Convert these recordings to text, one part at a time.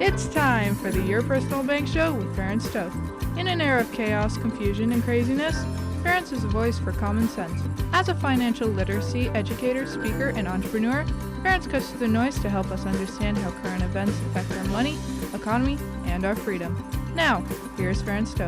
It's time for the Your Personal Bank Show with Ferenc. In an era of chaos, confusion, and craziness, Ferenc is a voice for common sense. As a financial literacy educator, speaker, and entrepreneur, Ferenc cuts through the noise to help us understand how current events affect our money, economy, and our freedom. Now, here's Ferenc.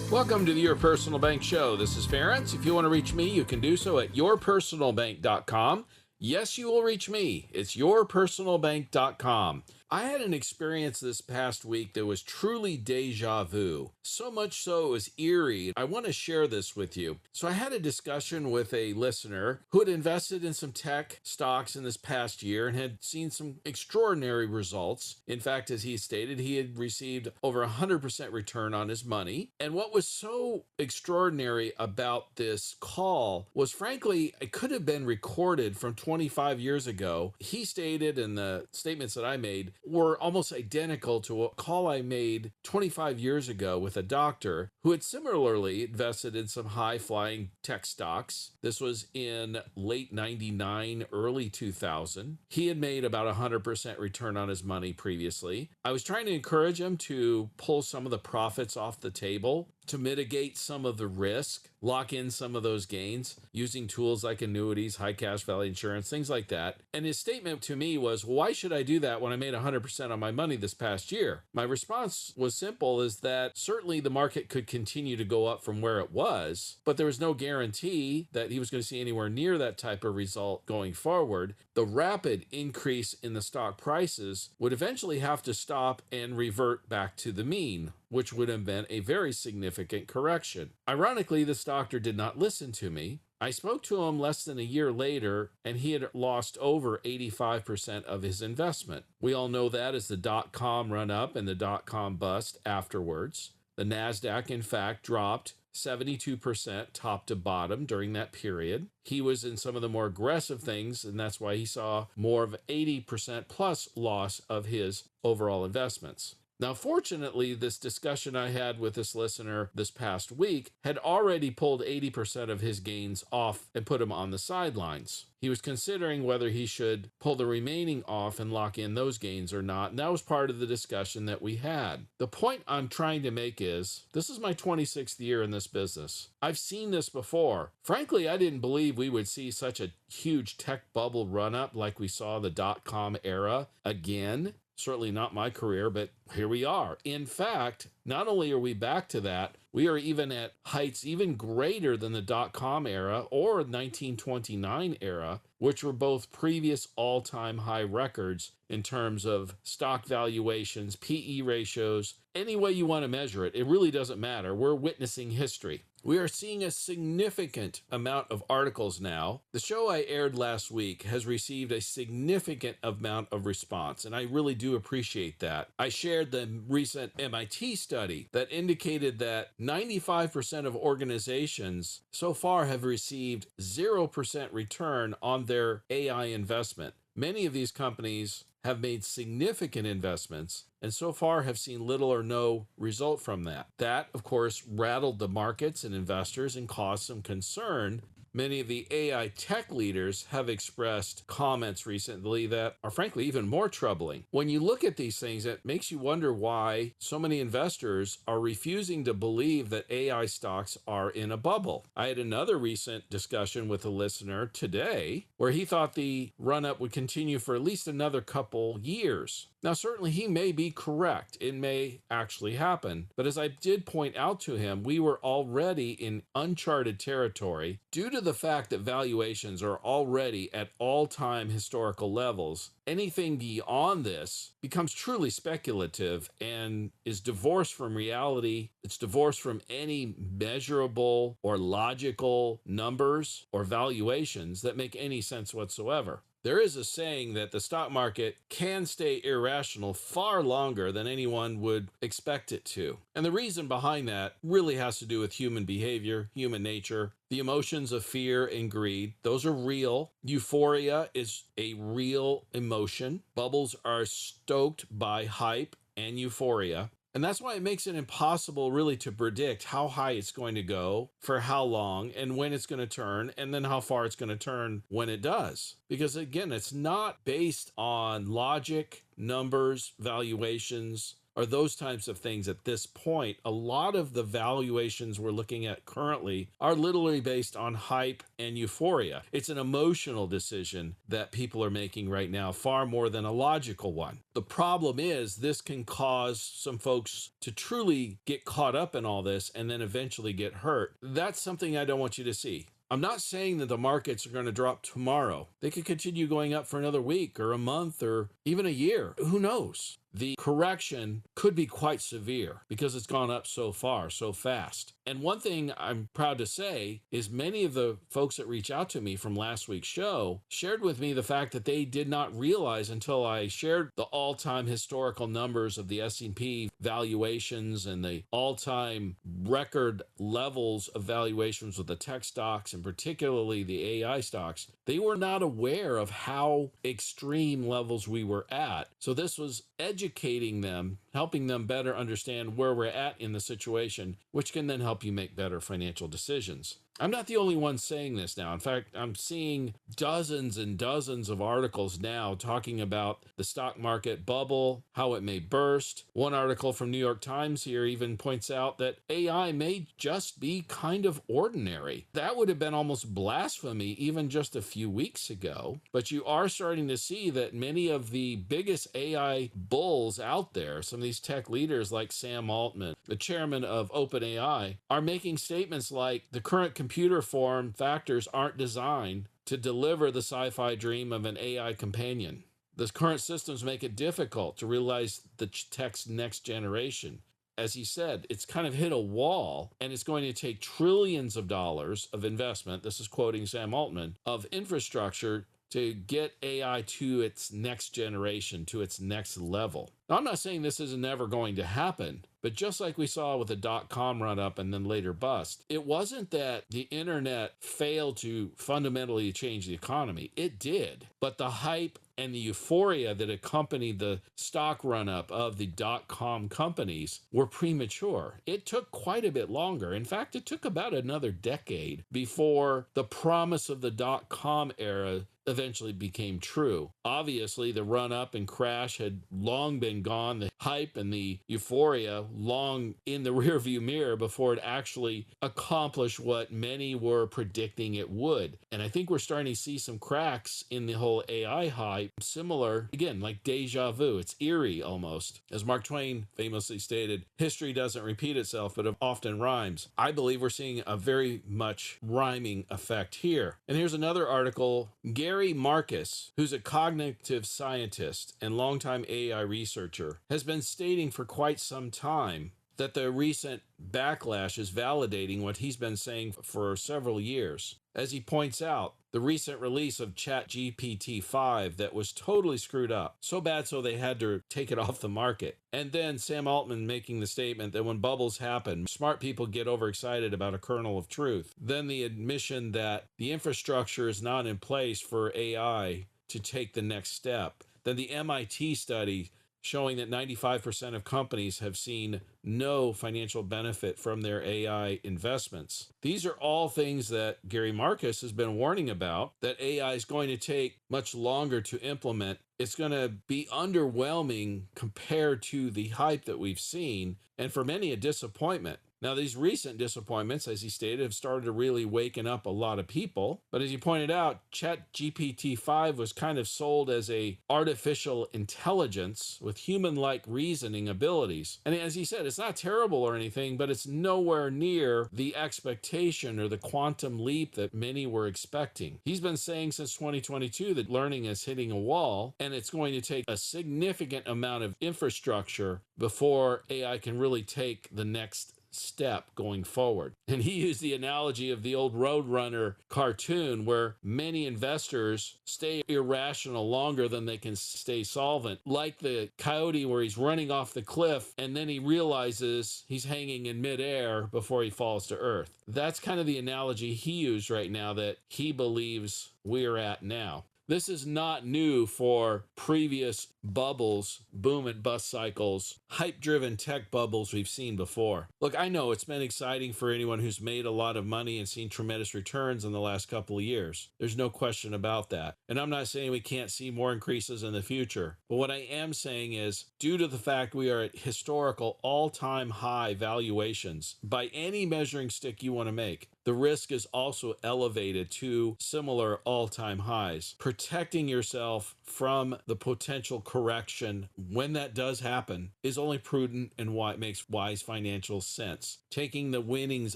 Welcome to the Your Personal Bank Show. This is Ferenc. If you want to reach me, you can do so at yourpersonalbank.com. Yes, you will reach me. It's yourpersonalbank.com. I had an experience this past week that was truly deja vu. So much so it was eerie. I want to share this with you. So I had a discussion with a listener who had invested in some tech stocks in this past year and had seen some extraordinary results. In fact, as he stated, he had received over 100% return on his money. And what was so extraordinary about this call was, frankly, it could have been recorded from 25 years ago. He stated, and the statements that I made were almost identical to a call I made 25 years ago with a doctor who had similarly invested in some high-flying tech stocks. This was in late 99, early 2000. He had made about 100% return on his money previously. I was trying to encourage him to pull some of the profits off the table to mitigate some of the risk, lock in some of those gains using tools like annuities, high cash value insurance, things like that. And his statement to me was, why should I do that when I made 100% on my money this past year? My response was simple, is that certainly the market could continue to go up from where it was, but there was no guarantee that he was going to see anywhere near that type of result going forward. The rapid increase in the stock prices would eventually have to stop and revert back to the mean, which would have been a very significant correction. Ironically, this doctor did not listen to me. I spoke to him less than a year later, and he had lost over 85% of his investment. We all know that as the dot-com run-up and the dot-com bust afterwards. The NASDAQ, in fact, dropped 72% top to bottom during that period. He was in some of the more aggressive things, and that's why he saw more of 80% plus loss of his overall investments. Now, fortunately, this discussion I had with this listener this past week had already pulled 80% of his gains off and put him on the sidelines. He was considering whether he should pull the remaining off and lock in those gains or not, and that was part of the discussion that we had. The point I'm trying to make is, this is my 26th year in this business. I've seen this before. Frankly, I didn't believe we would see such a huge tech bubble run-up like we saw the dot-com era again. Certainly not my career, but here we are. In fact, not only are we back to that, we are even at heights even greater than the dot-com era or 1929 era, which were both previous all-time high records in terms of stock valuations, PE ratios, any way you want to measure it. It really doesn't matter. We're witnessing history. We are seeing a significant amount of articles now. The show I aired last week has received a significant amount of response, and I really do appreciate that. I shared the recent MIT study that indicated that 95% of organizations so far have received 0% return on their AI investment. Many of these companies have made significant investments and so far have seen little or no result from that. That, of course, rattled the markets and investors and caused some concern. Many of the AI tech leaders have expressed comments recently that are frankly even more troubling. When you look at these things, it makes you wonder why so many investors are refusing to believe that AI stocks are in a bubble. I had another recent discussion with a listener today where he thought the run-up would continue for at least another couple years. Now, certainly he may be correct. It may actually happen. But as I did point out to him, we were already in uncharted territory due to the fact that valuations are already at all-time historical levels. Anything beyond this becomes truly speculative and is divorced from reality. It's divorced from any measurable or logical numbers or valuations that make any sense whatsoever. There is a saying that the stock market can stay irrational far longer than anyone would expect it to. And the reason behind that really has to do with human behavior, human nature. The emotions of fear and greed, those are real. Euphoria is a real emotion. Bubbles are stoked by hype and euphoria. And that's why it makes it impossible really to predict how high it's going to go, for how long, and when it's going to turn, and then how far it's going to turn when it does. Because again, it's not based on logic, numbers, valuations, or those types of things at this point. A lot of the valuations we're looking at currently are literally based on hype and euphoria. It's an emotional decision that people are making right now, far more than a logical one. The problem is this can cause some folks to truly get caught up in all this and then eventually get hurt. That's something I don't want you to see. I'm not saying that the markets are going to drop tomorrow. They could continue going up for another week or a month or even a year. Who knows? The correction could be quite severe because it's gone up so far, so fast. And one thing I'm proud to say is many of the folks that reach out to me from last week's show shared with me the fact that they did not realize until I shared the all-time historical numbers of the S&P valuations and the all-time record levels of valuations with the tech stocks and particularly the AI stocks. They were not aware of how extreme levels we were at. So this was educating them, helping them better understand where we're at in the situation, which can then help you make better financial decisions. I'm not the only one saying this now. In fact, I'm seeing dozens and dozens of articles now talking about the stock market bubble, how it may burst. One article from New York Times here even points out that AI may just be kind of ordinary. That would have been almost blasphemy even just a few weeks ago. But you are starting to see that many of the biggest AI bulls out there, some of these tech leaders like Sam Altman, the chairman of OpenAI, are making statements like the current computer form factors aren't designed to deliver the sci-fi dream of an AI companion. The current systems make it difficult to realize the tech's next generation. As he said, it's kind of hit a wall, and it's going to take trillions of dollars of investment, this is quoting Sam Altman, of infrastructure to get AI to its next generation, to its next level. Now, I'm not saying this isn't ever going to happen, but just like we saw with the dot-com run-up and then later bust, it wasn't that the internet failed to fundamentally change the economy. It did. But the hype and the euphoria that accompanied the stock run-up of the dot-com companies were premature. It took quite a bit longer. In fact, it took about another decade before the promise of the dot-com era eventually became true. Obviously, the run-up and crash had long been gone. The hype and the euphoria long in the rearview mirror before it actually accomplished what many were predicting it would. And I think we're starting to see some cracks in the whole AI hype, similar, again, like deja vu. It's eerie almost. As Mark Twain famously stated, history doesn't repeat itself, but it often rhymes. I believe we're seeing a very much rhyming effect here. And here's another article. Gary Marcus, who's a cognitive scientist and longtime AI researcher, has been stating for quite some time that the recent backlash is validating what he's been saying for several years. As he points out, the recent release of ChatGPT-5 that was totally screwed up, so bad so they had to take it off the market. And then Sam Altman making the statement that when bubbles happen, smart people get overexcited about a kernel of truth. Then the admission that the infrastructure is not in place for AI to take the next step. Then the MIT study showing that 95% of companies have seen no financial benefit from their AI investments. These are all things that Gary Marcus has been warning about, that AI is going to take much longer to implement. It's going to be underwhelming compared to the hype that we've seen, and for many a disappointment. Now, these recent disappointments, as he stated, have started to really waken up a lot of people. But as he pointed out, ChatGPT-5 was kind of sold as a artificial intelligence with human-like reasoning abilities. And as he said, it's not terrible or anything, but it's nowhere near the expectation or the quantum leap that many were expecting. He's been saying since 2022 that learning is hitting a wall, and it's going to take a significant amount of infrastructure before AI can really take the next step going forward. And he used the analogy of the old Roadrunner cartoon where many investors stay irrational longer than they can stay solvent, like the coyote where he's running off the cliff and then he realizes he's hanging in midair before he falls to earth. That's kind of the analogy he used right now that he believes we're at now. This is not new for previous bubbles, boom and bust cycles, hype-driven tech bubbles we've seen before. Look, I know it's been exciting for anyone who's made a lot of money and seen tremendous returns in the last couple of years. There's no question about that. And I'm not saying we can't see more increases in the future. But what I am saying is, due to the fact we are at historical all-time high valuations, by any measuring stick you want to make, the risk is also elevated to similar all-time highs. Protecting yourself from the potential correction when that does happen is only prudent and why it makes wise financial sense. Taking the winnings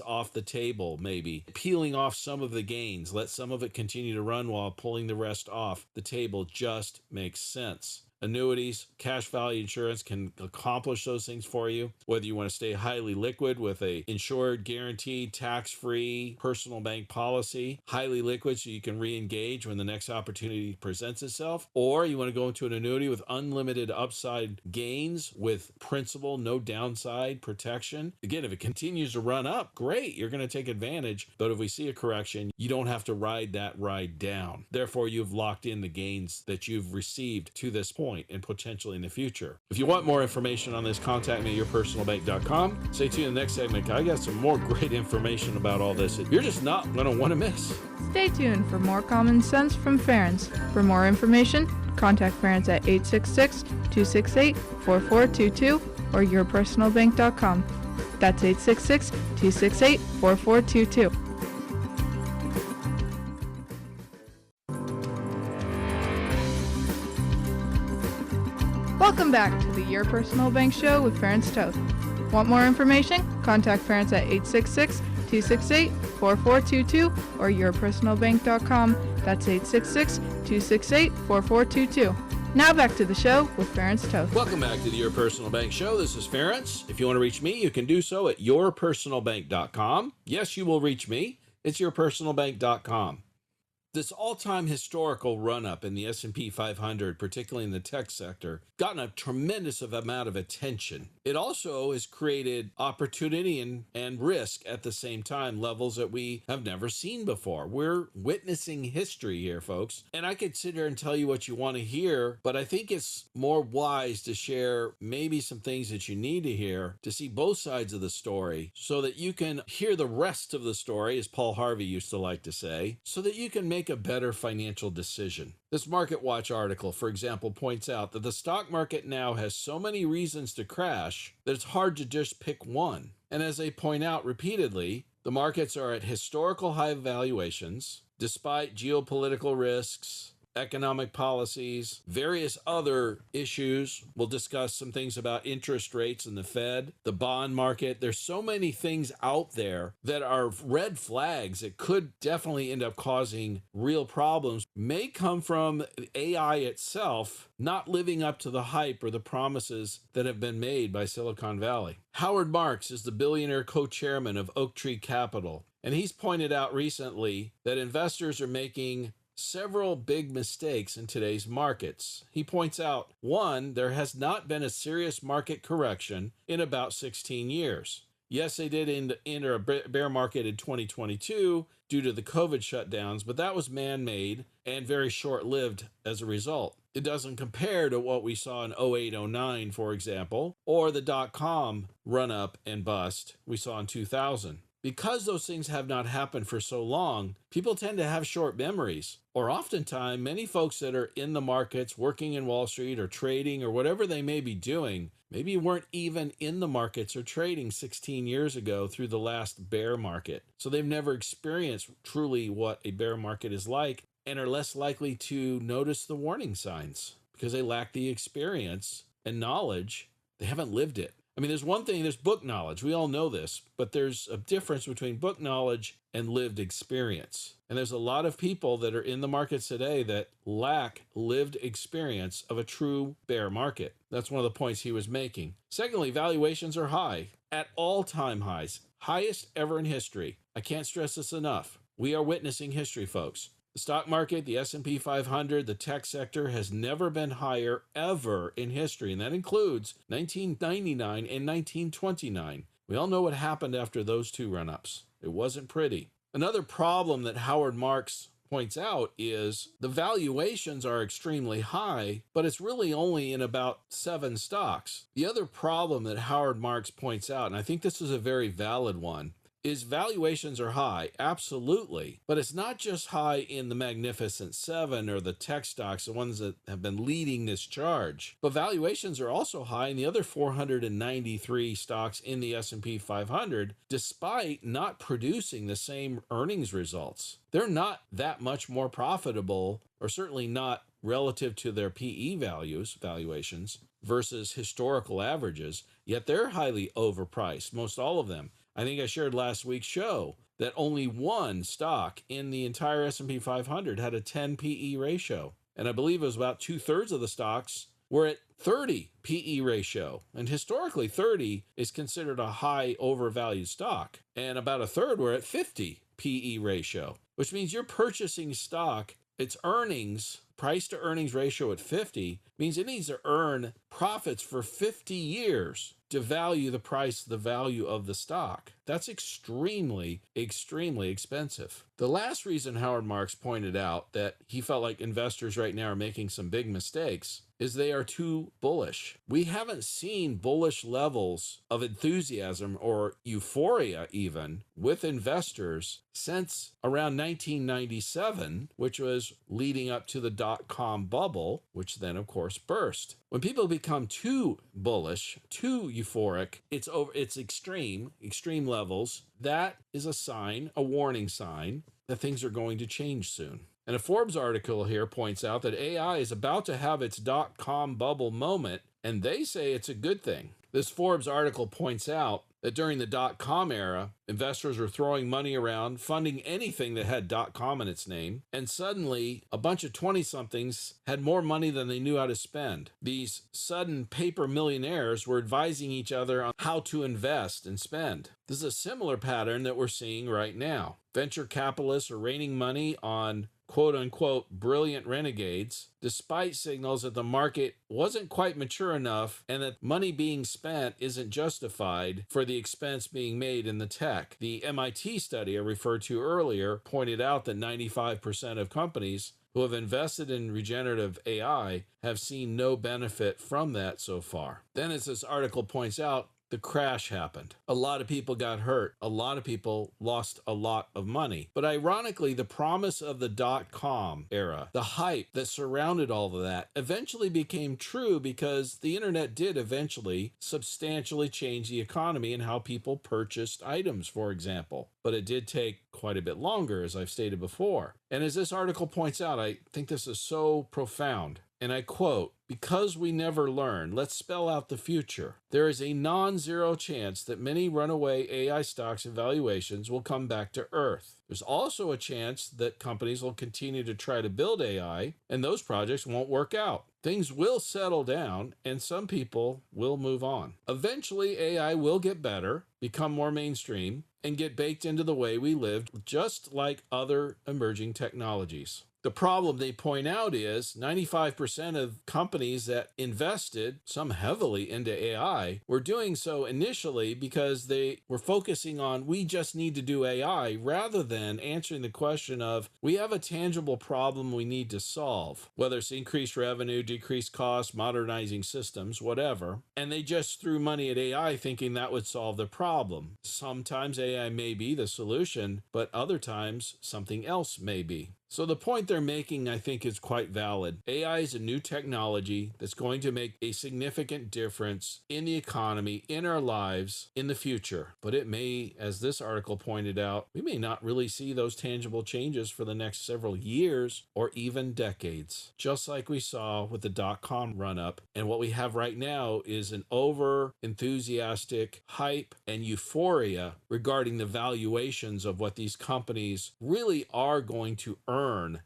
off the table, maybe peeling off some of the gains, let some of it continue to run while pulling the rest off the table just makes sense. Annuities, cash value insurance can accomplish those things for you. Whether you want to stay highly liquid with a insured, guaranteed, tax-free personal bank policy, highly liquid so you can re-engage when the next opportunity presents itself, or you want to go into an annuity with unlimited upside gains with principal, no downside protection. Again, if it continues to run up, great, you're going to take advantage. But if we see a correction, you don't have to ride that ride down. Therefore, you've locked in the gains that you've received to this point and potentially in the future. If you want more information on this, contact me at yourpersonalbank.com. Stay tuned in the next segment. I got some more great information about all this that you're just not going to want to miss. Stay tuned for more common sense from Ferenc. For more information, contact Ferenc at 866-268-4422 or yourpersonalbank.com. That's 866-268-4422. Welcome back to the Your Personal Bank Show with Ferenc Toth. Want more information? Contact Ferenc at 866-268-4422 or yourpersonalbank.com. That's 866-268-4422. Now back to the show with Ferenc Toth. Welcome back to the Your Personal Bank Show. This is Ferenc. If you want to reach me, you can do so at yourpersonalbank.com. Yes, you will reach me. It's yourpersonalbank.com. This all-time historical run-up in the S&P 500, particularly in the tech sector, gotten a tremendous amount of attention. It also has created opportunity and risk at the same time, levels that we have never seen before. We're witnessing history here, folks. And I could sit here and tell you what you want to hear, but I think it's more wise to share maybe some things that you need to hear to see both sides of the story so that you can hear the rest of the story, as Paul Harvey used to like to say, so that you can make a better financial decision. This Market Watch article, for example, points out that the stock market now has so many reasons to crash that it's hard to just pick one. And as they point out repeatedly, the markets are at historical high valuations, despite geopolitical risks, economic policies, various other issues. We'll discuss some things about interest rates and the Fed, the bond market. There's so many things out there that are red flags that could definitely end up causing real problems. May come from AI itself not living up to the hype or the promises that have been made by Silicon Valley. Howard Marks is the billionaire co-chairman of Oak Tree Capital, and he's pointed out recently that investors are making several big mistakes in today's markets. He points out, one, there has not been a serious market correction in about 16 years. Yes, they did enter a bear market in 2022 due to the COVID shutdowns, but that was man-made and very short-lived as a result. It doesn't compare to what we saw in 08-09, for example, or the dot-com run-up and bust we saw in 2000. Because those things have not happened for so long, people tend to have short memories. Or oftentimes, many folks that are in the markets, working in Wall Street or trading or whatever they may be doing, maybe weren't even in the markets or trading 16 years ago through the last bear market. So they've never experienced truly what a bear market is like and are less likely to notice the warning signs because they lack the experience and knowledge. They haven't lived it. I mean, there's one thing, there's book knowledge. We all know this, but there's a difference between book knowledge and lived experience. And there's a lot of people that are in the markets today that lack lived experience of a true bear market. That's one of the points he was making. Secondly, valuations are high, at all-time highs, highest ever in history. I can't stress this enough. We are witnessing history, folks. The stock market, the S&P 500, the tech sector has never been higher ever in history, and that includes 1999 and 1929. We all know what happened after those two run-ups. It wasn't pretty. Another problem that Howard Marks points out is the valuations are extremely high, but it's really only in about 7 stocks. The other problem that Howard Marks points out, and I think this is a very valid one, is valuations are high, absolutely, but it's not just high in the Magnificent Seven or the tech stocks, the ones that have been leading this charge, but valuations are also high in the other 493 stocks in the S&P 500, despite not producing the same earnings results. They're not that much more profitable, or certainly not relative to their PE valuations, versus historical averages, yet they're highly overpriced, most all of them. I think I shared last week's show that only one stock in the entire S&P 500 had a 10 PE ratio. And I believe it was about 2/3 of the stocks were at 30 PE ratio. And historically, 30 is considered a high overvalued stock. And about 1/3 were at 50 PE ratio, which means you're purchasing stock, its earnings, price to earnings ratio at 50, means it needs to earn profits for 50 years to value the value of the stock. That's extremely, extremely expensive. The last reason Howard Marks pointed out that he felt like investors right now are making some big mistakes is they are too bullish. We haven't seen bullish levels of enthusiasm or euphoria even with investors since around 1997, which was leading up to the dot-com bubble, which then of course burst. When people become too bullish, too euphoric, it's extreme levels. That is a sign, a warning sign that things are going to change soon. And a Forbes article here points out that AI is about to have its dot-com bubble moment, and they say it's a good thing. This Forbes article points out that during the dot-com era, investors were throwing money around, funding anything that had .com in its name, and suddenly a bunch of 20-somethings had more money than they knew how to spend. These sudden paper millionaires were advising each other on how to invest and spend. This is a similar pattern that we're seeing right now. Venture capitalists are raining money on quote-unquote brilliant renegades, despite signals that the market wasn't quite mature enough and that money being spent isn't justified for the expense being made in the tech. The MIT study I referred to earlier pointed out that 95% of companies who have invested in regenerative AI have seen no benefit from that so far. Then, as this article points out, the crash happened. A lot of people got hurt. A lot of people lost a lot of money. But ironically, the promise of the dot-com era, the hype that surrounded all of that, eventually became true because the internet did eventually substantially change the economy and how people purchased items, for example. But it did take quite a bit longer, as I've stated before. And as this article points out, I think this is so profound. And I quote, "Because we never learn, let's spell out the future. There is a non-zero chance that many runaway AI stocks and valuations will come back to earth. There's also a chance that companies will continue to try to build AI, and those projects won't work out. Things will settle down, and some people will move on. Eventually, AI will get better, become more mainstream, and get baked into the way we live, just like other emerging technologies." The problem they point out is 95% of companies that invested, some heavily, into AI were doing so initially because they were focusing on, we just need to do AI, rather than answering the question of, we have a tangible problem we need to solve, whether it's increased revenue, decreased costs, modernizing systems, whatever. And they just threw money at AI thinking that would solve the problem. Sometimes AI may be the solution, but other times something else may be. So the point they're making, I think, is quite valid. AI is a new technology that's going to make a significant difference in the economy, in our lives, in the future. But it may, as this article pointed out, we may not really see those tangible changes for the next several years or even decades, just like we saw with the dot-com run-up. And what we have right now is an over-enthusiastic hype and euphoria regarding the valuations of what these companies really are going to earn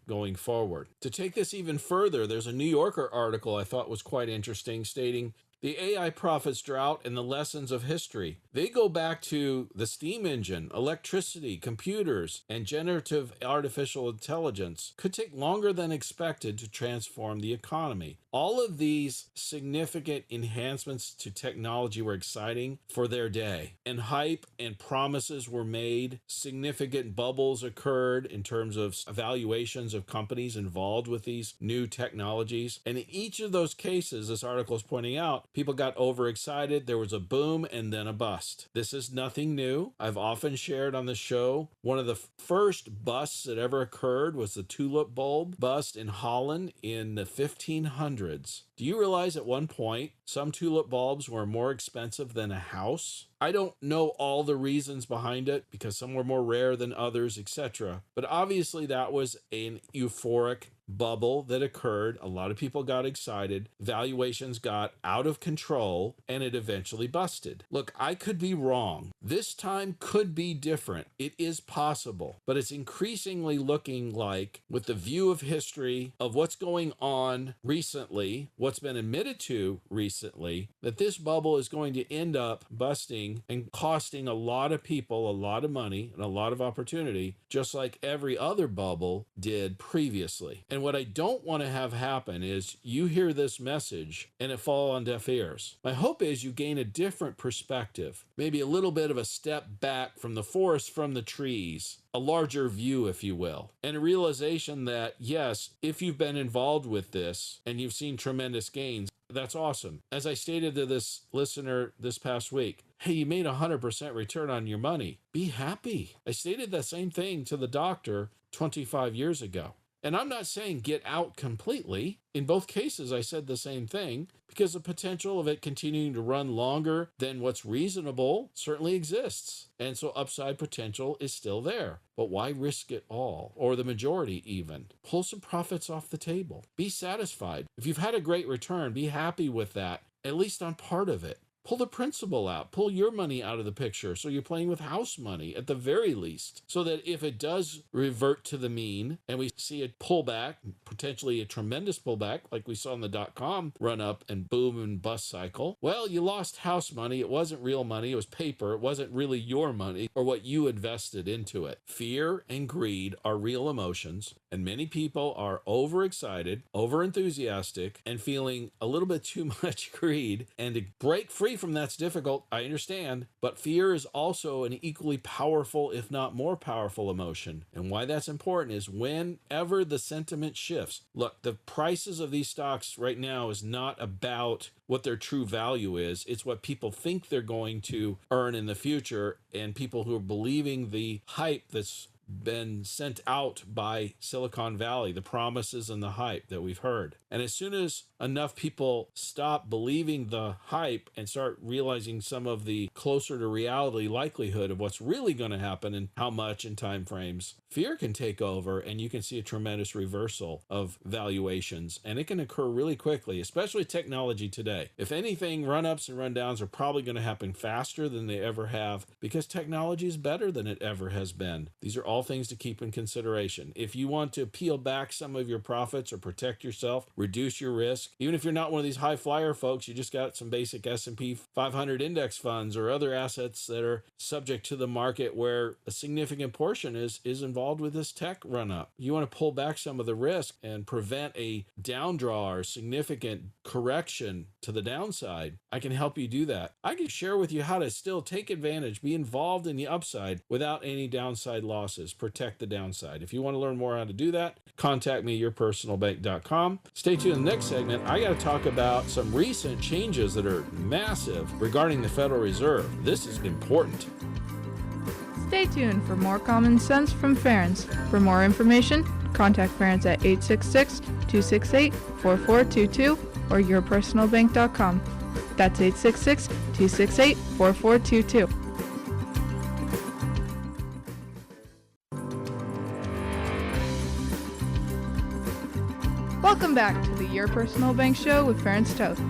going forward. To take this even further, there's a New Yorker article I thought was quite interesting stating The AI profits drought and the lessons of history. They go back to the steam engine, electricity, computers, and generative artificial intelligence could take longer than expected to transform the economy. All of these significant enhancements to technology were exciting for their day, and hype and promises were made. Significant bubbles occurred in terms of valuations of companies involved with these new technologies. And in each of those cases, this article is pointing out, people got overexcited. There was a boom and then a bust. This is nothing new. I've often shared on the show, one of the first busts that ever occurred was the tulip bulb bust in Holland in the 1500s. Do you realize at one point some tulip bulbs were more expensive than a house? I don't know all the reasons behind it because some were more rare than others, etc. But obviously that was an euphoric bubble that occurred. A lot of people got excited. Valuations got out of control and it eventually busted. Look, I could be wrong. This time could be different. It is possible, but it's increasingly looking like, with the view of history of what's going on recently, what's been admitted to recently, that this bubble is going to end up busting and costing a lot of people a lot of money and a lot of opportunity, just like every other bubble did previously. And what I don't want to have happen is you hear this message and it fall on deaf ears. My hope is you gain a different perspective, maybe a little bit of a step back from the forest, from the trees, a larger view, if you will, and a realization that, yes, if you've been involved with this and you've seen tremendous gains, that's awesome. As I stated to this listener this past week, hey, you made 100% return on your money. Be happy. I stated the same thing to the doctor 25 years ago. And I'm not saying get out completely. In both cases, I said the same thing because the potential of it continuing to run longer than what's reasonable certainly exists. And so upside potential is still there. But why risk it all, or the majority even? Pull some profits off the table. Be satisfied. If you've had a great return, be happy with that, at least on part of it. Pull the principal out. Pull your money out of the picture so you're playing with house money at the very least, so that if it does revert to the mean and we see a pullback, potentially a tremendous pullback like we saw in the dot-com run up and boom and bust cycle, well, you lost house money. It wasn't real money. It was paper. It wasn't really your money or what you invested into it. Fear and greed are real emotions, and many people are overexcited, overenthusiastic, and feeling a little bit too much greed. And to break free from that's difficult, I understand, but fear is also an equally powerful, if not more powerful, emotion. And why that's important is whenever the sentiment shifts. Look, the prices of these stocks right now is not about what their true value is. It's what people think they're going to earn in the future, and people who are believing the hype that's been sent out by Silicon Valley, the promises and the hype that we've heard. And as soon as enough people stop believing the hype and start realizing some of the closer to reality likelihood of what's really going to happen and how much in time frames, fear can take over and you can see a tremendous reversal of valuations. And it can occur really quickly, especially technology today. If anything, run-ups and run-downs are probably going to happen faster than they ever have because technology is better than it ever has been. These are all things to keep in consideration. If you want to peel back some of your profits or protect yourself, reduce your risk, even if you're not one of these high flyer folks, you just got some basic S&P 500 index funds or other assets that are subject to the market where a significant portion is involved with this tech run up. You want to pull back some of the risk and prevent a down draw or significant correction to the downside. I can help you do that. I can share with you how to still take advantage, be involved in the upside without any downside losses. Protect the downside. If you want to learn more how to do that, contact me, yourpersonalbank.com. Stay tuned in the next segment. I got to talk about some recent changes that are massive regarding the Federal Reserve. This is important. Stay tuned for more common sense from Ferenc. For more information, contact Ferenc at 866-268-4422 or yourpersonalbank.com. That's 866-268-4422. Welcome back to the Your Personal Bank Show with Ferenc Toth.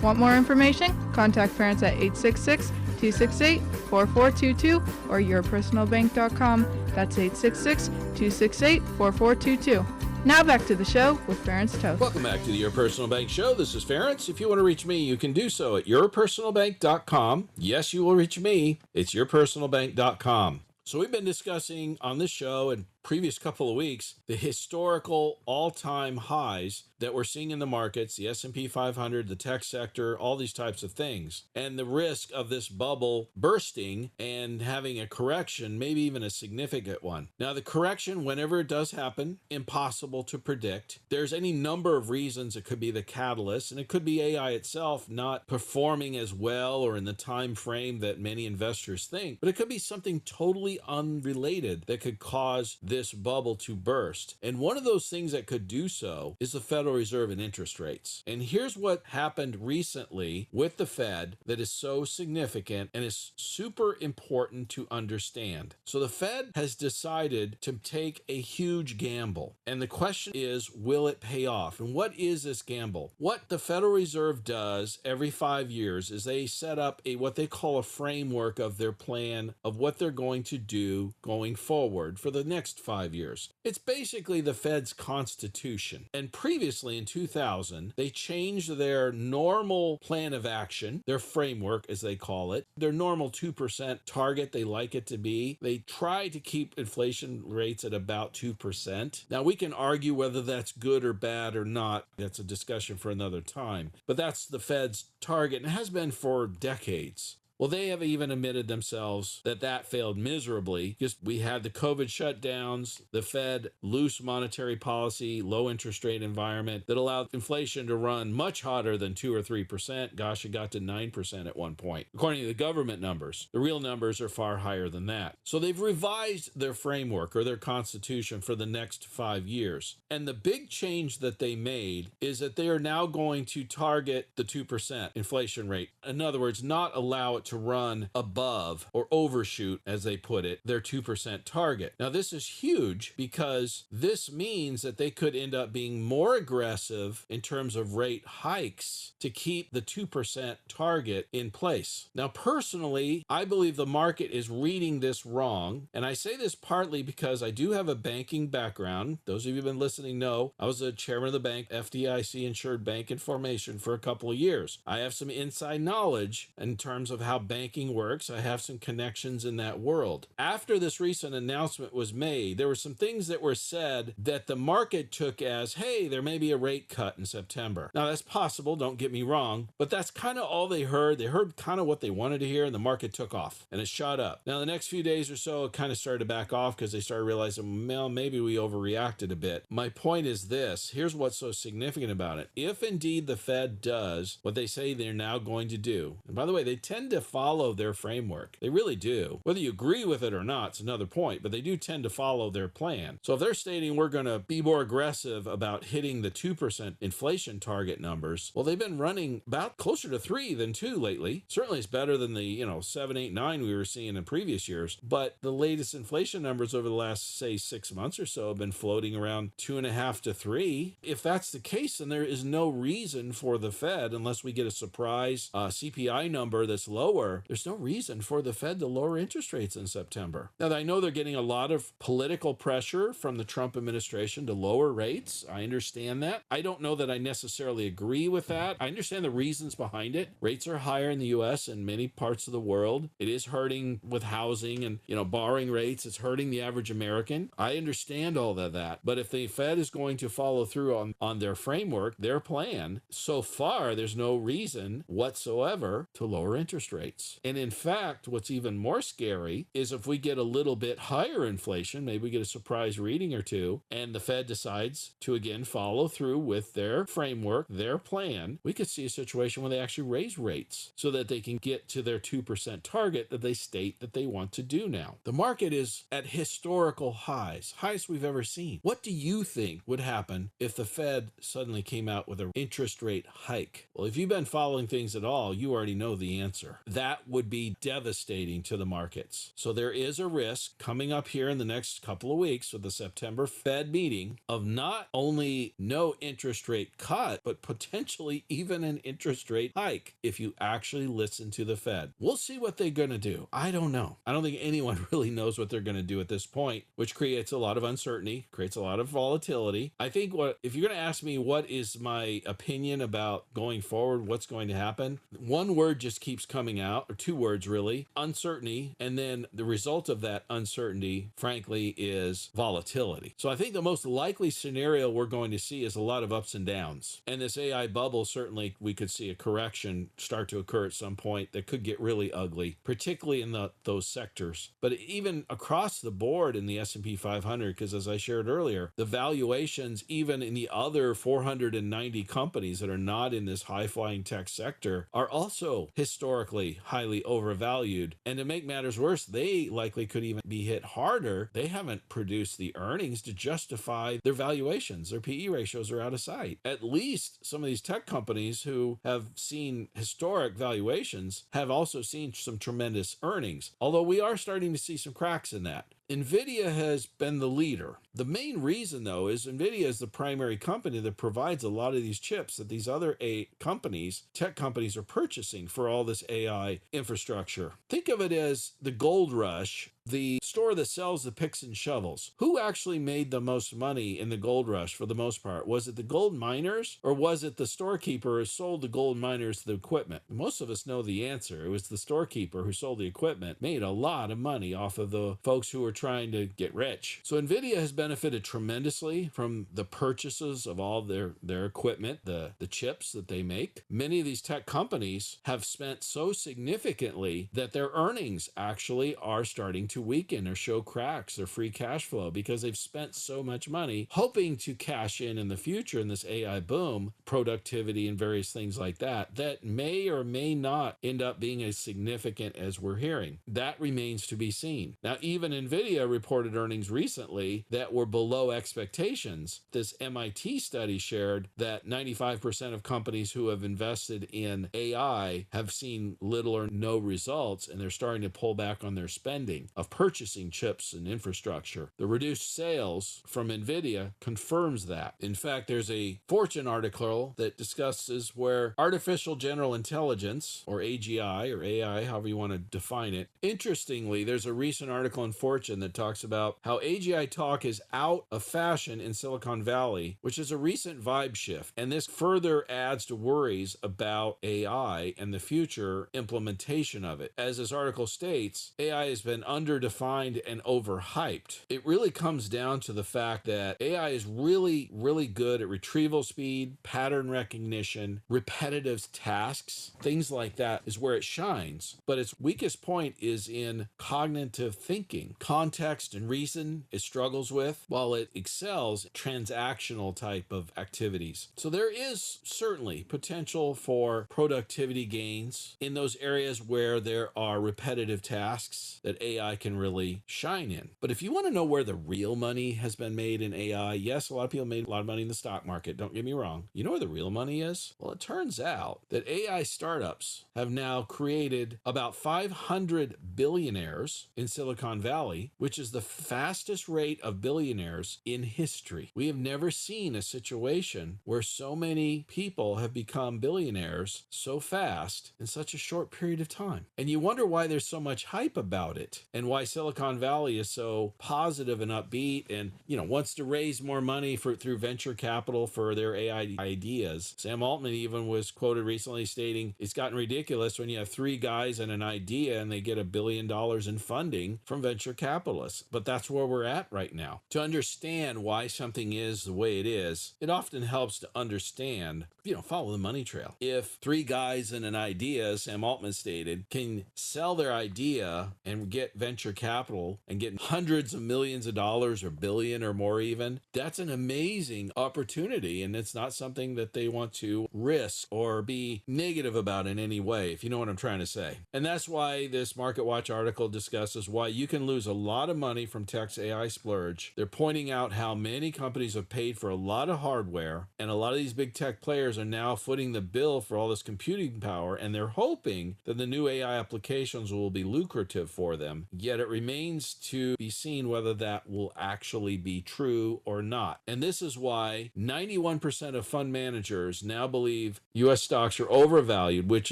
Want more information? Contact Ferenc at 866-268-4422 or yourpersonalbank.com. That's 866-268-4422. Now back to the show with Ferenc Toth. Welcome back to the Your Personal Bank Show. This is Ferenc. If you want to reach me, you can do so at yourpersonalbank.com. Yes, you will reach me. It's yourpersonalbank.com. So we've been discussing on this show and previous couple of weeks the historical all-time highs that we're seeing in the markets, the S&P 500, the tech sector, all these types of things, and the risk of this bubble bursting and having a correction, maybe even a significant one. Now, the correction, whenever it does happen, impossible to predict. There's any number of reasons it could be the catalyst, and it could be AI itself not performing as well or in the time frame that many investors think, but it could be something totally unrelated that could cause this bubble to burst. And one of those things that could do so is the Federal Reserve and interest rates. And here's what happened recently with the Fed that is so significant and is super important to understand. So the Fed has decided to take a huge gamble. And the question is, will it pay off? And what is this gamble? What the Federal Reserve does every 5 years is they set up what they call a framework of their plan of what they're going to do going forward for the next 5 years. It's basically the Fed's constitution. And previously in 2000, they changed their normal plan of action, their framework as they call it, their normal 2% target they like it to be. They try to keep inflation rates at about 2%. Now we can argue whether that's good or bad or not. That's a discussion for another time. But that's the Fed's target and it has been for decades. Well, they have even admitted themselves that that failed miserably because we had the COVID shutdowns, the Fed loose monetary policy, low interest rate environment that allowed inflation to run much hotter than 2 or 3%. Gosh, it got to 9% at one point. According to the government numbers, the real numbers are far higher than that. So they've revised their framework or their constitution for the next 5 years. And the big change that they made is that they are now going to target the 2% inflation rate. In other words, not allow it to run above or overshoot, as they put it, their 2% target. Now, this is huge because this means that they could end up being more aggressive in terms of rate hikes to keep the 2% target in place. Now, personally, I believe the market is reading this wrong. And I say this partly because I do have a banking background. Those of you who've been listening know I was a chairman of the bank, FDIC insured bank in formation for a couple of years. I have some inside knowledge in terms of how banking works. I have some connections in that world. After this recent announcement was made, there were some things that were said that the market took as, hey, there may be a rate cut in September. Now, that's possible, don't get me wrong, but that's kind of all they heard. They heard kind of what they wanted to hear, and the market took off, and it shot up. Now, the next few days or so, it kind of started to back off because they started realizing, well, maybe we overreacted a bit. My point is this. Here's what's so significant about it. If indeed the Fed does what they say they're now going to do, and by the way, they tend to follow their framework. They really do. Whether you agree with it or not, it's another point, but they do tend to follow their plan. So if they're stating we're going to be more aggressive about hitting the 2% inflation target numbers, well, they've been running about closer to 3 than 2 lately. Certainly it's better than the, 7, 8, 9 we were seeing in previous years, but the latest inflation numbers over the last, say, 6 months or so have been floating around 2.5 to 3. If that's the case, then there is no reason for the Fed, unless we get a surprise CPI number that's lower, there's no reason for the Fed to lower interest rates in September. Now, I know they're getting a lot of political pressure from the Trump administration to lower rates. I understand that. I don't know that I necessarily agree with that. I understand the reasons behind it. Rates are higher in the U.S. and many parts of the world. It is hurting with housing and, borrowing rates. It's hurting the average American. I understand all of that. But if the Fed is going to follow through on their framework, their plan, so far, there's no reason whatsoever to lower interest rates. And in fact, what's even more scary is if we get a little bit higher inflation, maybe we get a surprise reading or two, and the Fed decides to again follow through with their framework, their plan, we could see a situation where they actually raise rates so that they can get to their 2% target that they state that they want to do now. The market is at historical highs, highest we've ever seen. What do you think would happen if the Fed suddenly came out with an interest rate hike? Well, if you've been following things at all, you already know the answer. that would be devastating to the markets. So there is a risk coming up here in the next couple of weeks with the September Fed meeting of not only no interest rate cut, but potentially even an interest rate hike if you actually listen to the Fed. We'll see what they're going to do. I don't know. I don't think anyone really knows what they're going to do at this point, which creates a lot of uncertainty, creates a lot of volatility. I think if you're going to ask me what is my opinion about going forward, what's going to happen, one word just keeps coming out, or two words really: uncertainty. And then the result of that uncertainty, frankly, is volatility. So I think the most likely scenario we're going to see is a lot of ups and downs. And this AI bubble, certainly we could see a correction start to occur at some point that could get really ugly, particularly in those sectors. But even across the board in the S&P 500, because as I shared earlier, the valuations even in the other 490 companies that are not in this high-flying tech sector are also historically highly overvalued. And to make matters worse, they likely could even be hit harder. They haven't produced the earnings to justify their valuations. Their PE ratios are out of sight. At least some of these tech companies who have seen historic valuations have also seen some tremendous earnings, although we are starting to see some cracks in that. Nvidia has been the leader. The main reason, though, is Nvidia is the primary company that provides a lot of these chips that these other tech companies, are purchasing for all this AI infrastructure. Think of it as the gold rush, the store that sells the picks and shovels. Who actually made the most money in the gold rush for the most part? Was it the gold miners, or was it the storekeeper who sold the gold miners the equipment? Most of us know the answer. It was the storekeeper who sold the equipment, made a lot of money off of the folks who were trying to get rich. So Nvidia has benefited tremendously from the purchases of all their equipment, the chips that they make. Many of these tech companies have spent so significantly that their earnings actually are starting to weaken or show cracks, their free cash flow, because they've spent so much money hoping to cash in the future in this AI boom, productivity and various things like that, that may or may not end up being as significant as we're hearing. That remains to be seen. Now, even Nvidia reported earnings recently that were below expectations. This MIT study shared that 95% of companies who have invested in AI have seen little or no results, and they're starting to pull back on their spending of purchasing chips and infrastructure. The reduced sales from Nvidia confirms that. In fact, there's a Fortune article that discusses where artificial general intelligence, or AGI, or AI, however you want to define it. Interestingly, there's a recent article in Fortune that talks about how AGI talk is out of fashion in Silicon Valley, which is a recent vibe shift. And this further adds to worries about AI and the future implementation of it. As this article states, AI has been underdefined and overhyped. It really comes down to the fact that AI is really, really good at retrieval speed, pattern recognition, repetitive tasks, things like that is where it shines. But its weakest point is in cognitive thinking. Context and reason it struggles with, while it excels in transactional type of activities. So there is certainly potential for productivity gains in those areas where there are repetitive tasks that AI can really shine in. But if you want to know where the real money has been made in AI, yes, a lot of people made a lot of money in the stock market. Don't get me wrong. You know where the real money is? Well, it turns out that AI startups have now created about 500 billionaires in Silicon Valley, which is the fastest rate of billionaires in history. We have never seen a situation where so many people have become billionaires so fast in such a short period of time. And you wonder why there's so much hype about it, and why Silicon Valley is so positive and upbeat and, wants to raise more money through venture capital for their AI ideas. Sam Altman even was quoted recently stating it's gotten ridiculous when you have three guys and an idea and they get $1 billion in funding from venture capitalists. But that's where we're at right now. To understand why something is the way it is, it often helps to understand, follow the money trail. If three guys and an idea, Sam Altman stated, can sell their idea and get venture venture capital and get hundreds of millions of dollars or billion or more even, that's an amazing opportunity. And it's not something that they want to risk or be negative about in any way, if you know what I'm trying to say. And that's why this Market Watch article discusses why you can lose a lot of money from tech's AI splurge. They're pointing out how many companies have paid for a lot of hardware, and a lot of these big tech players are now footing the bill for all this computing power, and they're hoping that the new AI applications will be lucrative for them. Yet it remains to be seen whether that will actually be true or not. And this is why 91% of fund managers now believe U.S. stocks are overvalued, which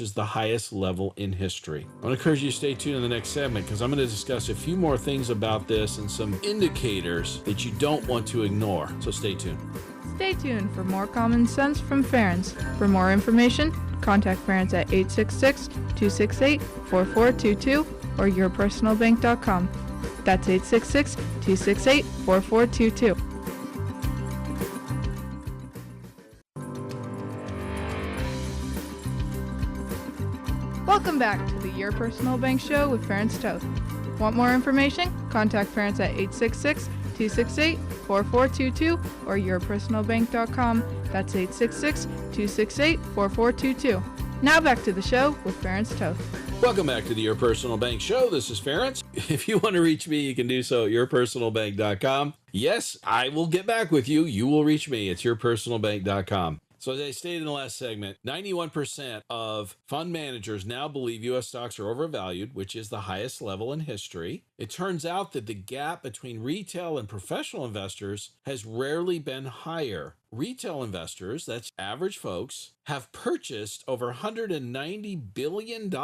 is the highest level in history. I want to encourage you to stay tuned in the next segment because I'm going to discuss a few more things about this and some indicators that you don't want to ignore. So stay tuned. Stay tuned for more common sense from Ferenc. For more information, contact Ferenc at 866-268-4422 or yourpersonalbank.com. That's 866-268-4422. Welcome back to the Your Personal Bank Show with Ferenc Toth. Want more information? Contact Ferenc at 866-268-4422 or yourpersonalbank.com. That's 866-268-4422. Now back to the show with Ferenc Toth. Welcome back to the Your Personal Bank Show. This is Ferenc. If you want to reach me, you can do so at yourpersonalbank.com. Yes, I will get back with you. You will reach me. It's yourpersonalbank.com. So as I stated in the last segment, 91% of fund managers now believe U.S. stocks are overvalued, which is the highest level in history. It turns out that the gap between retail and professional investors has rarely been higher. Retail investors, that's average folks, have purchased over $190 billion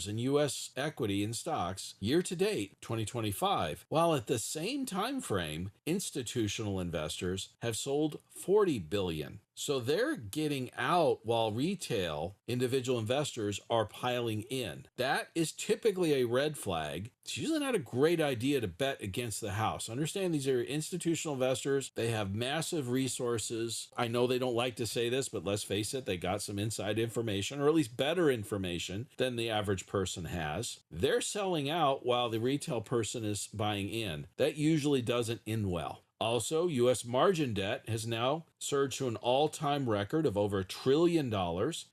in U.S. equity and stocks year to date, 2025, while at the same time frame, institutional investors have sold $40 billion. So they're getting out while retail individual investors are piling in. That is typically a red flag. It's usually not a great idea to bet against the house. Understand these are institutional investors. They have massive resources. I know they don't like to say this, but let's face it, they got some inside information, or at least better information than the average person has. They're selling out while the retail person is buying in. That usually doesn't end well. Also, U.S. margin debt has now surged to an all-time record of over $1 trillion.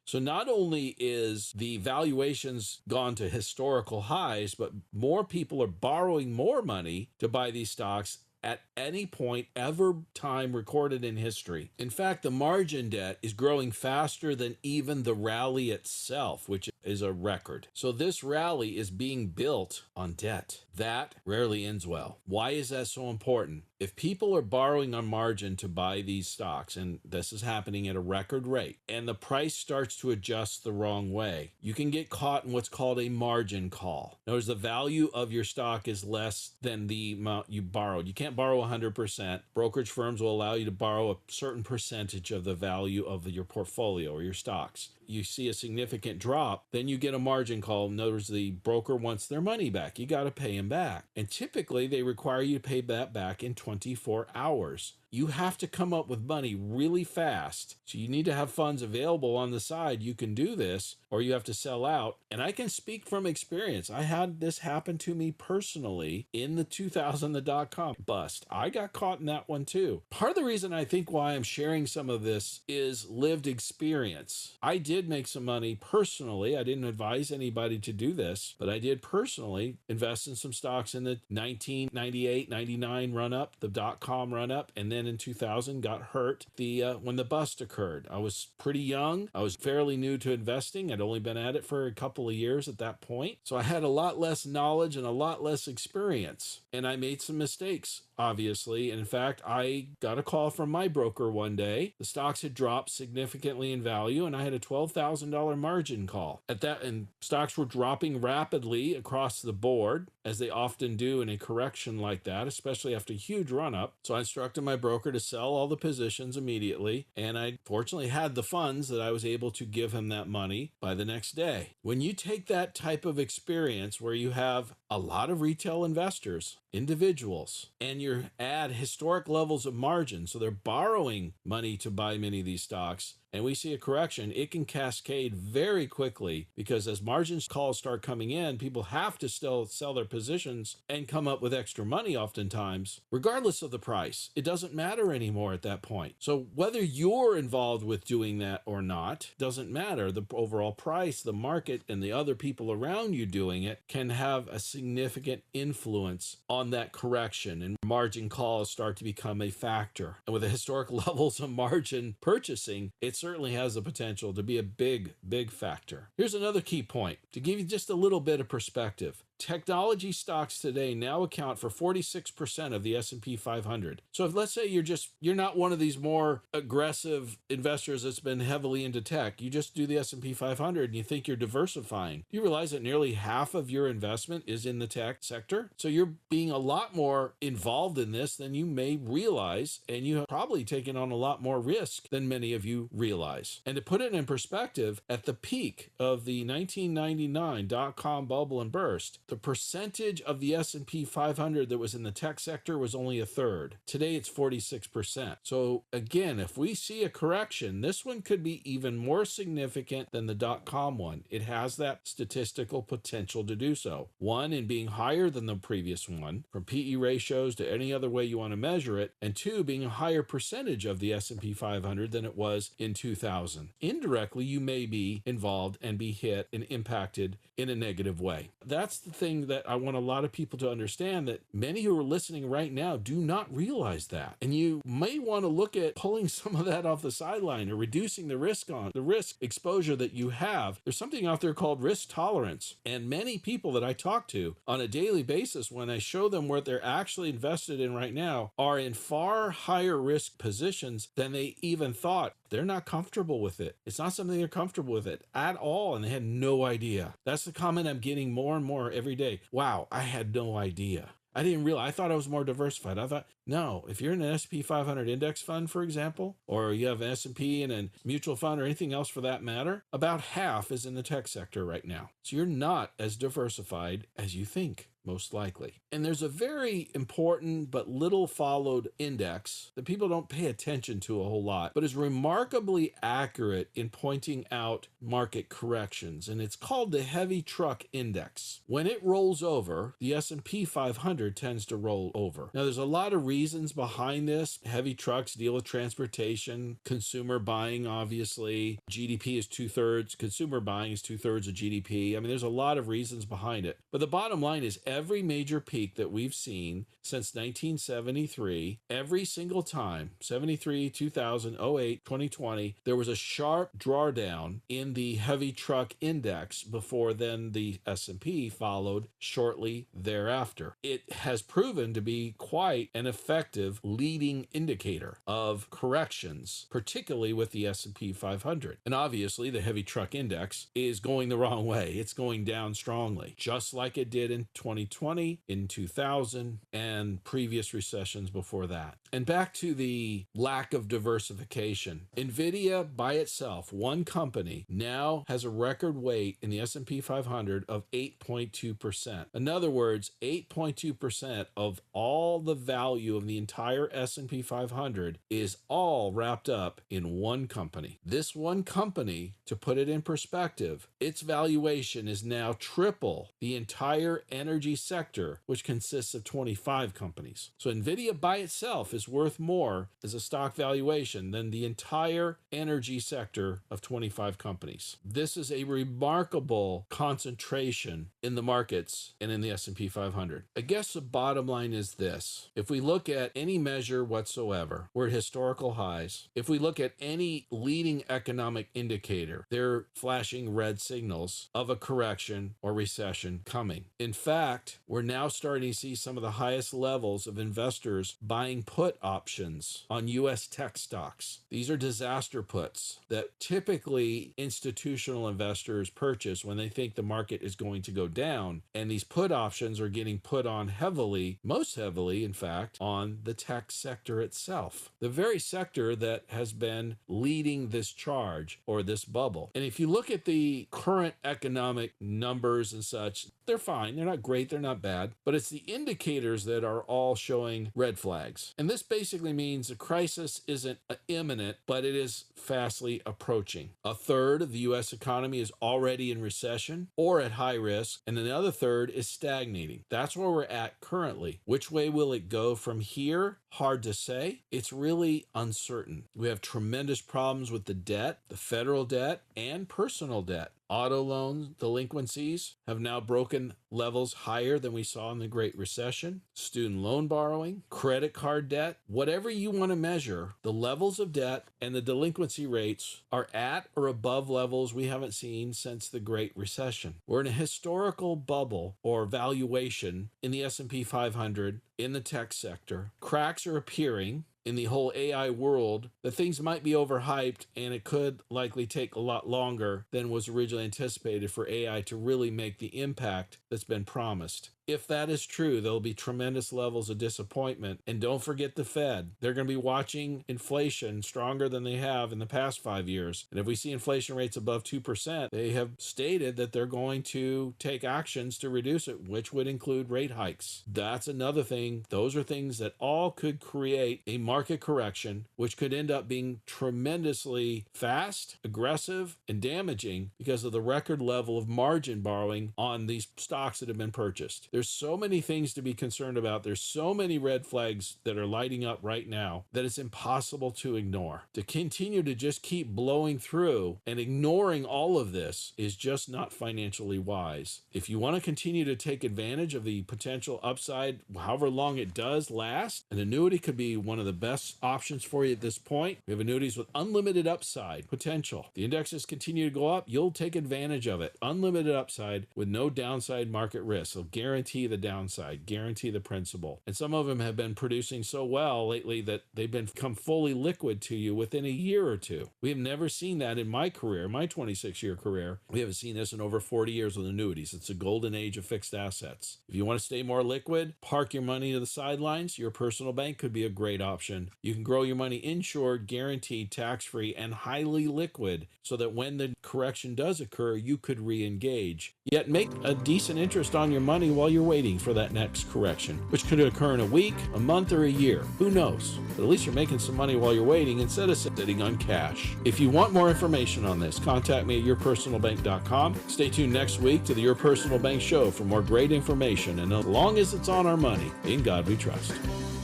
So not only is the valuations gone to historical highs, but more people are borrowing more money to buy these stocks at any point ever time recorded in history. In fact, the margin debt is growing faster than even the rally itself, which is a record. So this rally is being built on debt. That rarely ends well. Why is that so important? If people are borrowing on margin to buy these stocks, and this is happening at a record rate, and the price starts to adjust the wrong way, you can get caught in what's called a margin call. Notice the value of your stock is less than the amount you borrowed. You can't borrow 100%. Brokerage firms will allow you to borrow a certain percentage of the value of your portfolio or your stocks. You see a significant drop, then you get a margin call. In other words, the broker wants their money back. You got to pay him back. And typically they require you to pay that back in 24 hours. You have to come up with money really fast. So you need to have funds available on the side. You can do this, or you have to sell out. And I can speak from experience. I had this happen to me personally in the 2000, the dot-com bust. I got caught in that one too. Part of the reason I think why I'm sharing some of this is lived experience. I did make some money personally. I didn't advise anybody to do this, but I did personally invest in some stocks in the 1998, 99 run-up, the dot-com run-up, and then in 2000 got hurt when the bust occurred. I was pretty young. I was fairly new to investing. I'd only been at it for a couple of years at that point. So I had a lot less knowledge and a lot less experience. And I made some mistakes, obviously. And in fact, I got a call from my broker one day. The stocks had dropped significantly in value, and I had a $12,000 margin call. And stocks were dropping rapidly across the board, as they often do in a correction like that, especially after a huge run-up. So I instructed my broker to sell all the positions immediately, and I fortunately had the funds that I was able to give him that money by the next day. When you take that type of experience where you have a lot of retail investors, individuals, and you add historic levels of margin, so they're borrowing money to buy many of these stocks, and we see a correction, it can cascade very quickly, because as margin calls start coming in, people have to still sell their positions and come up with extra money oftentimes, regardless of the price. It doesn't matter anymore at that point. So whether you're involved with doing that or not doesn't matter. The overall price, the market, and the other people around you doing it can have a significant influence on that correction, and margin calls start to become a factor. And with the historic levels of margin purchasing, it certainly has the potential to be a big, big factor. Here's another key point to give you just a little bit of perspective. Technology stocks today now account for 46% of the S&P 500. So if, let's say you're not one of these more aggressive investors that's been heavily into tech, you just do the S&P 500 and you think you're diversifying. You realize that nearly half of your investment is in the tech sector. So you're being a lot more involved in this than you may realize, and you have probably taken on a lot more risk than many of you realize. And to put it in perspective, at the peak of the 1999 dot-com bubble and burst, the percentage of the S&P 500 that was in the tech sector was only a third. Today, it's 46%. So again, if we see a correction, this one could be even more significant than the dot-com one. It has that statistical potential to do so. One, in being higher than the previous one, from PE ratios to any other way you want to measure it, and two, being a higher percentage of the S&P 500 than it was in 2000. Indirectly, you may be involved and be hit and impacted in a negative way. That's the thing that I want a lot of people to understand, that many who are listening right now do not realize that. And you may want to look at pulling some of that off the sideline or reducing the risk exposure that you have. There's something out there called risk tolerance. And many people that I talk to on a daily basis, when I show them what they're actually invested in right now, are in far higher risk positions than they even thought. They're not comfortable with it. It's not something they're comfortable with it at all, and they had no idea. That's the comment I'm getting more and more every day. Wow, I had no idea. I didn't realize. I thought I was more diversified. I thought, no, if you're in an S&P 500 index fund, for example, or you have an S&P and a mutual fund or anything else for that matter, about half is in the tech sector right now. So you're not as diversified as you think, most likely. And there's a very important but little followed index that people don't pay attention to a whole lot, but is remarkably accurate in pointing out market corrections. And it's called the heavy truck index. When it rolls over, the S&P 500 tends to roll over. Now, there's a lot of reasons behind this. Heavy trucks deal with transportation, consumer buying, obviously. GDP is 2/3. Consumer buying is 2/3 of GDP. I mean, there's a lot of reasons behind it. But the bottom line is, every major peak that we've seen since 1973, every single time, 73, 2000, 08, 2020, there was a sharp drawdown in the heavy truck index before then the S&P followed shortly thereafter. It has proven to be quite an effective leading indicator of corrections, particularly with the S&P 500. And obviously, the heavy truck index is going the wrong way. It's going down strongly, just like it did in 2020, in 2000, and previous recessions before that. And back to the lack of diversification. Nvidia by itself, one company, now has a record weight in the S&P 500 of 8.2%. In other words, 8.2% of all the value of the entire S&P 500 is all wrapped up in one company. This one company, to put it in perspective, its valuation is now triple the entire energy sector, which consists of 25 companies. So Nvidia by itself is worth more as a stock valuation than the entire energy sector of 25 companies. This is a remarkable concentration in the markets and in the S&P 500. I guess the bottom line is this. If we look at any measure whatsoever, we're at historical highs. If we look at any leading economic indicator, they're flashing red signals of a correction or recession coming. In fact, we're now starting to see some of the highest levels of investors buying put options on U.S. tech stocks. These are disaster puts that typically institutional investors purchase when they think the market is going to go down. And these put options are getting put on heavily, most heavily, in fact, on the tech sector itself, the very sector that has been leading this charge or this bubble. And if you look at the current economic numbers and such, they're fine. They're not great. They're not bad. But it's the indicators that are all showing red flags. And this basically means a crisis isn't imminent, but it is fastly approaching. A third of the U.S. economy is already in recession or at high risk, and the other third is stagnating. That's where we're at currently. Which way will it go from here? Hard to say. It's really uncertain. We have tremendous problems with the debt, the federal debt, and personal debt. Auto loan delinquencies have now broken levels higher than we saw in the Great Recession. Student loan borrowing, credit card debt, whatever you want to measure, the levels of debt and the delinquency rates are at or above levels we haven't seen since the Great Recession. We're in a historical bubble or valuation in the S&P 500 in the tech sector. Cracks are appearing in the whole AI world that things might be overhyped, and it could likely take a lot longer than was originally anticipated for AI to really make the impact that's been promised. If that is true, there'll be tremendous levels of disappointment. And don't forget the Fed. They're going to be watching inflation stronger than they have in the past 5 years. And if we see inflation rates above 2%, they have stated that they're going to take actions to reduce it, which would include rate hikes. That's another thing. Those are things that all could create a market correction, which could end up being tremendously fast, aggressive, and damaging because of the record level of margin borrowing on these stocks that have been purchased. There's so many things to be concerned about. There's so many red flags that are lighting up right now that it's impossible to ignore. To continue to just keep blowing through and ignoring all of this is just not financially wise. If you want to continue to take advantage of the potential upside, however long it does last, an annuity could be one of the best options for you at this point. We have annuities with unlimited upside potential. The indexes continue to go up, you'll take advantage of it. Unlimited upside with no downside market risk. So guarantee the downside, guarantee the principal. And some of them have been producing so well lately that they've become fully liquid to you within a year or two. We have never seen that in my career, my 26-year career. We haven't seen this in over 40 years with annuities. It's a golden age of fixed assets. If you want to stay more liquid, park your money to the sidelines, your personal bank could be a great option. You can grow your money insured, guaranteed, tax-free, and highly liquid so that when the correction does occur, you could re-engage. Yet make a decent interest on your money while you're waiting for that next correction, which could occur in a week, a month, or a year. Who knows? But at least you're making some money while you're waiting instead of sitting on cash. If you want more information on this, contact me at yourpersonalbank.com. Stay tuned next week to the Your Personal Bank Show for more great information. And as long as it's on our money, in God we trust.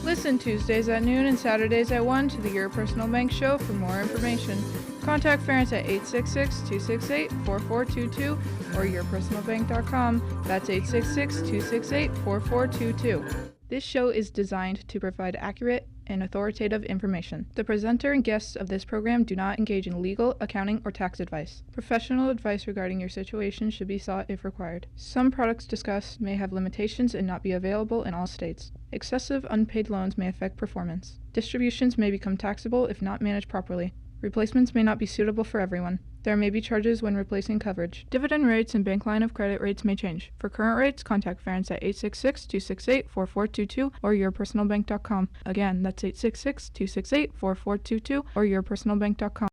Listen Tuesdays at noon and Saturdays at 1 to the Your Personal Bank Show for more information. Contact Ferenc at 866-268-4422 or yourpersonalbank.com. That's 866-268-4422. This show is designed to provide accurate and authoritative information. The presenter and guests of this program do not engage in legal, accounting, or tax advice. Professional advice regarding your situation should be sought if required. Some products discussed may have limitations and not be available in all states. Excessive unpaid loans may affect performance. Distributions may become taxable if not managed properly. Replacements may not be suitable for everyone. There may be charges when replacing coverage. Dividend rates and bank line of credit rates may change. For current rates, contact Ferenc at 866-268-4422 or yourpersonalbank.com. Again, that's 866-268-4422 or yourpersonalbank.com.